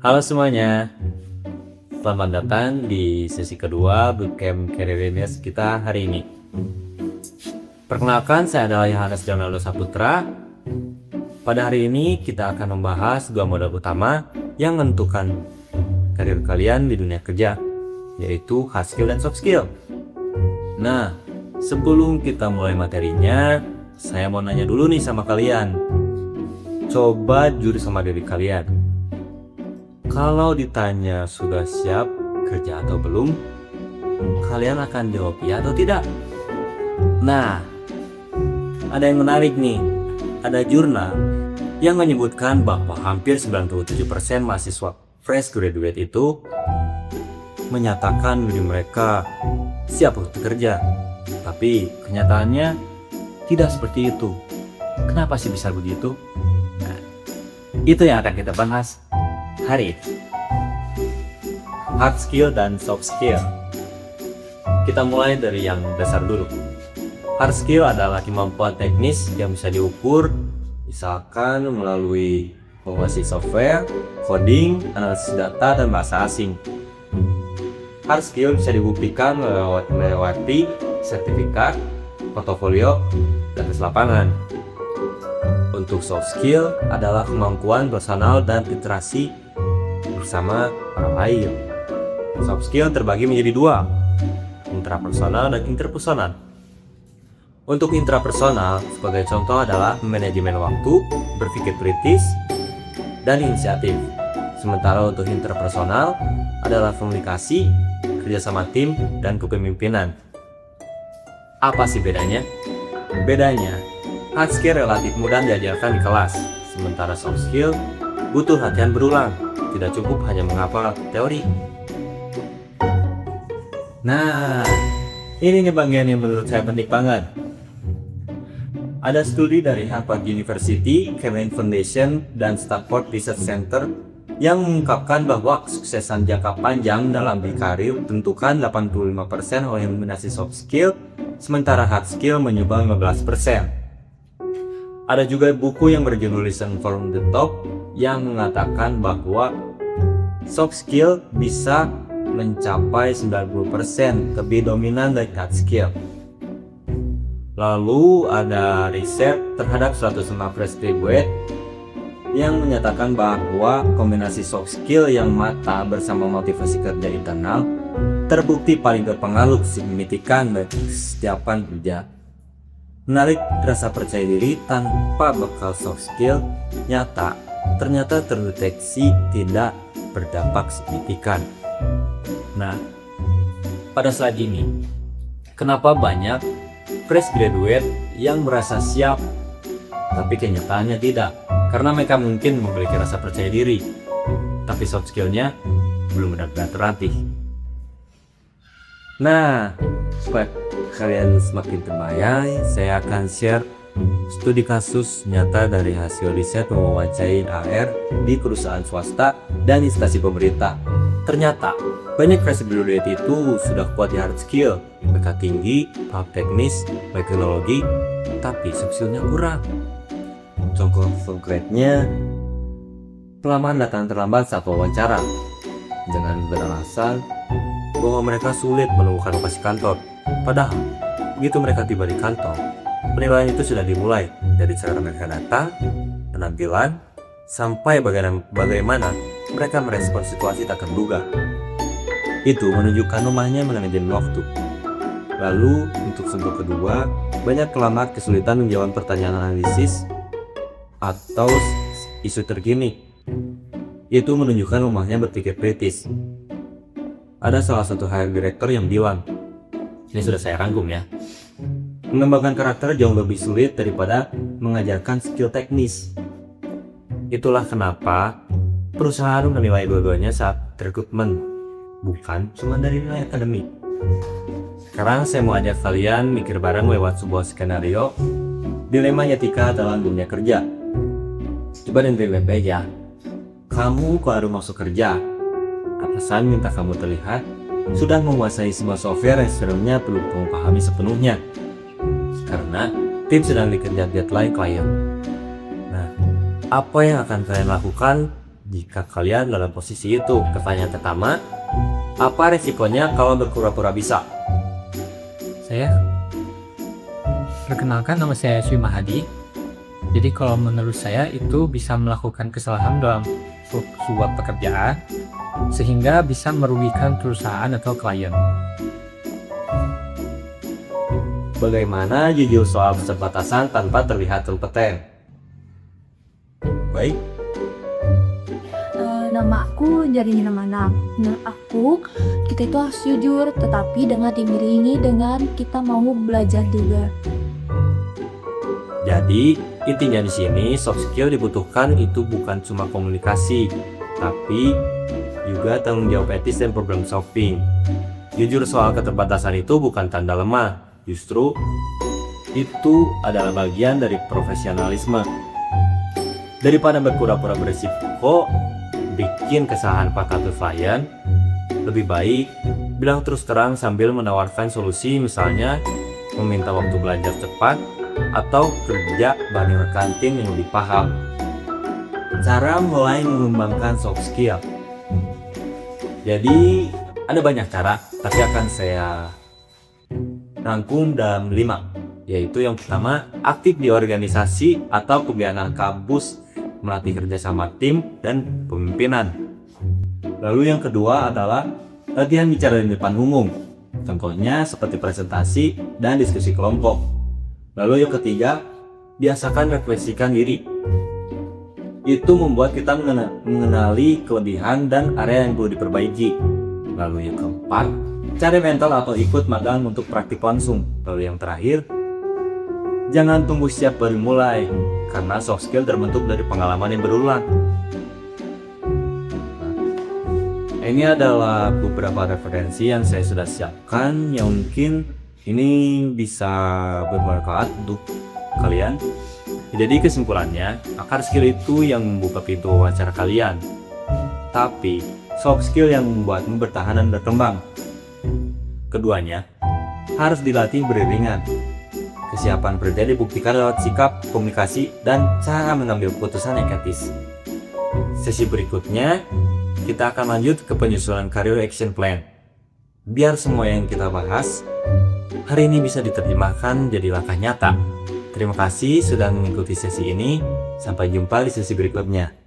Halo semuanya, selamat datang di sesi kedua Bootcamp Career Readiness kita hari ini. Perkenalkan, saya adalah Yohanes Jonaldo Saputra. Pada hari ini kita akan membahas dua modal utama yang menentukan karir kalian di dunia kerja, yaitu hard skill dan soft skill. Nah, sebelum kita mulai materinya, saya mau nanya dulu nih sama kalian. Coba jujur sama diri kalian. Kalau ditanya sudah siap kerja atau belum, kalian akan jawab ya atau tidak? Nah, ada yang menarik nih. Ada jurnal yang menyebutkan bahwa hampir 97% mahasiswa fresh graduate itu menyatakan diri mereka siap untuk bekerja. Tapi kenyataannya tidak seperti itu. Kenapa sih bisa begitu? Nah, itu yang akan kita bahas hari ini. Hard skill dan soft skill. Kita mulai dari yang dasar dulu. Hard skill adalah kemampuan teknis yang bisa diukur, misalkan melalui menguasai software, coding, analisis data, dan bahasa asing. Hard skill bisa dibuktikan melewati sertifikat, portofolio, dan tes lapangan. Untuk soft skill adalah kemampuan personal dan interaksi bersama orang lain. Soft skill terbagi menjadi dua, intrapersonal dan interpersonal. Untuk intrapersonal, sebagai contoh adalah manajemen waktu, berpikir kritis, dan inisiatif. Sementara untuk interpersonal adalah komunikasi, kerjasama tim, dan kepemimpinan. Apa sih bedanya? Bedanya, hard skill relatif mudah diajarkan di kelas, sementara soft skill butuh latihan berulang. Tidak cukup hanya menghafal teori. Nah, ini nih bagian yang menurut saya penting banget. Ada studi dari Harvard University, Kemen Foundation, dan Stanford Research Center yang mengungkapkan bahwa kesuksesan jangka panjang dalam berkarir tentukan 85% oleh dominasi soft skill, sementara hard skill menyumbang 15%. Ada juga buku yang berjudul Listen from the Top yang mengatakan bahwa soft skill bisa mencapai 90% lebih dominan dari hard skill. Lalu ada riset terhadap 105 fresh graduate yang menyatakan bahwa kombinasi soft skill yang matang bersama motivasi kerja internal terbukti paling berpengaruh signifikan bagi kesiapan kerja. Menarik, rasa percaya diri tanpa bekal soft skill nyata ternyata terdeteksi tidak berdampak signifikan. Nah, pada saat ini, kenapa banyak fresh graduate yang merasa siap tapi kenyataannya tidak? Karena mereka mungkin memiliki rasa percaya diri, tapi soft skillnya belum benar-benar terlatih. Nah, supaya kalian semakin terbayang, saya akan share studi kasus nyata dari hasil riset mewawancarai AR di perusahaan swasta dan instansi pemerintah. Ternyata banyak fresh graduate itu sudah kuat di hard skill, mereka tinggi, paham teknis, baik teknologi, tapi soft skillnya kurang. Contoh konkretnya, pelamaran datang terlambat saat wawancara dengan beralasan bahwa mereka sulit menemukan lokasi kantor. Padahal, begitu mereka tiba di kantor, penilaian itu sudah dimulai dari cara mereka datang, penampilan, sampai bagaimana mereka merespons situasi tak terduga. Itu menunjukkan lemahnya manajemen waktu. Lalu, untuk contoh kedua, banyak pelamar kesulitan menjawab pertanyaan analisis atau isu terkini. Itu menunjukkan lemahnya berpikir kritis. Ada salah satu HR director yang bilang, ini sudah saya rangkum ya, mengembangkan karakter jauh lebih sulit daripada mengajarkan skill teknis. Itulah kenapa perusahaan menilai dua-duanya saat rekrutmen, bukan cuma dari nilai akademik. Sekarang saya mau ajak kalian mikir bareng lewat sebuah skenario dilema etika dalam dunia kerja. Coba dengerin baik-baik ya. Kamu baru masuk kerja, atasan minta kamu terlihat sudah menguasai semua software yang sebenarnya perlu kamu pahami sepenuhnya, karena tim sedang dikejar deadline klien. Nah, apa yang akan kalian lakukan jika kalian dalam posisi itu. Pertanyaan pertama, apa resikonya kalau berpura-pura bisa? Perkenalkan, nama saya Swi Mahadi. Jadi kalau menurut saya itu bisa melakukan kesalahan dalam sebuah pekerjaan sehingga bisa merugikan perusahaan atau klien. Bagaimana jujur soal keterbatasan tanpa terlihat kompeten? Baik, Nama aku Jarini Manap. Menurut aku, kita itu harus jujur, tetapi dengan diiringi dengan kita mau belajar juga. jadi intinya di sini soft skill dibutuhkan itu bukan cuma komunikasi, tapi juga tanggung jawab etis dan problem solving. Jujur soal keterbatasan itu bukan tanda lemah, justru itu adalah bagian dari profesionalisme. Daripada berpura-pura berisiko bikin kesalahan ke klien, lebih baik bilang terus terang sambil menawarkan solusi, misalnya meminta waktu belajar cepat atau kerja bareng rekan tim yang lebih paham. Cara mulai mengembangkan soft skill. Jadi ada banyak cara, tapi akan saya rangkum dalam 5, yaitu yang pertama, aktif di organisasi atau kegiatan kampus, melatih kerjasama tim dan pemimpinan. Lalu yang kedua adalah latihan bicara di depan umum, contohnya seperti presentasi dan diskusi kelompok. Lalu yang ketiga, biasakan refleksikan diri. Itu membuat kita mengenali kelebihan dan area yang perlu diperbaiki. Lalu yang keempat, cari mentor atau ikut magang untuk praktik langsung. Lalu yang terakhir, jangan tunggu siap baru mulai, karena soft skill terbentuk dari pengalaman yang berulang. Ini adalah beberapa referensi yang saya sudah siapkan yang mungkin ini bisa bermanfaat untuk kalian. Jadi kesimpulannya, akar skill itu yang membuka pintu wawancara kalian, tapi soft skill yang membuatmu bertahan dan berkembang. Keduanya harus dilatih beriringan. Kesiapan kerja dibuktikan lewat sikap, komunikasi, dan cara mengambil keputusan yang etis. Sesi berikutnya, kita akan lanjut ke penyusunan career action plan. Biar semua yang kita bahas hari ini bisa diterjemahkan jadi langkah nyata. Terima kasih sudah mengikuti sesi ini. Sampai jumpa di sesi berikutnya.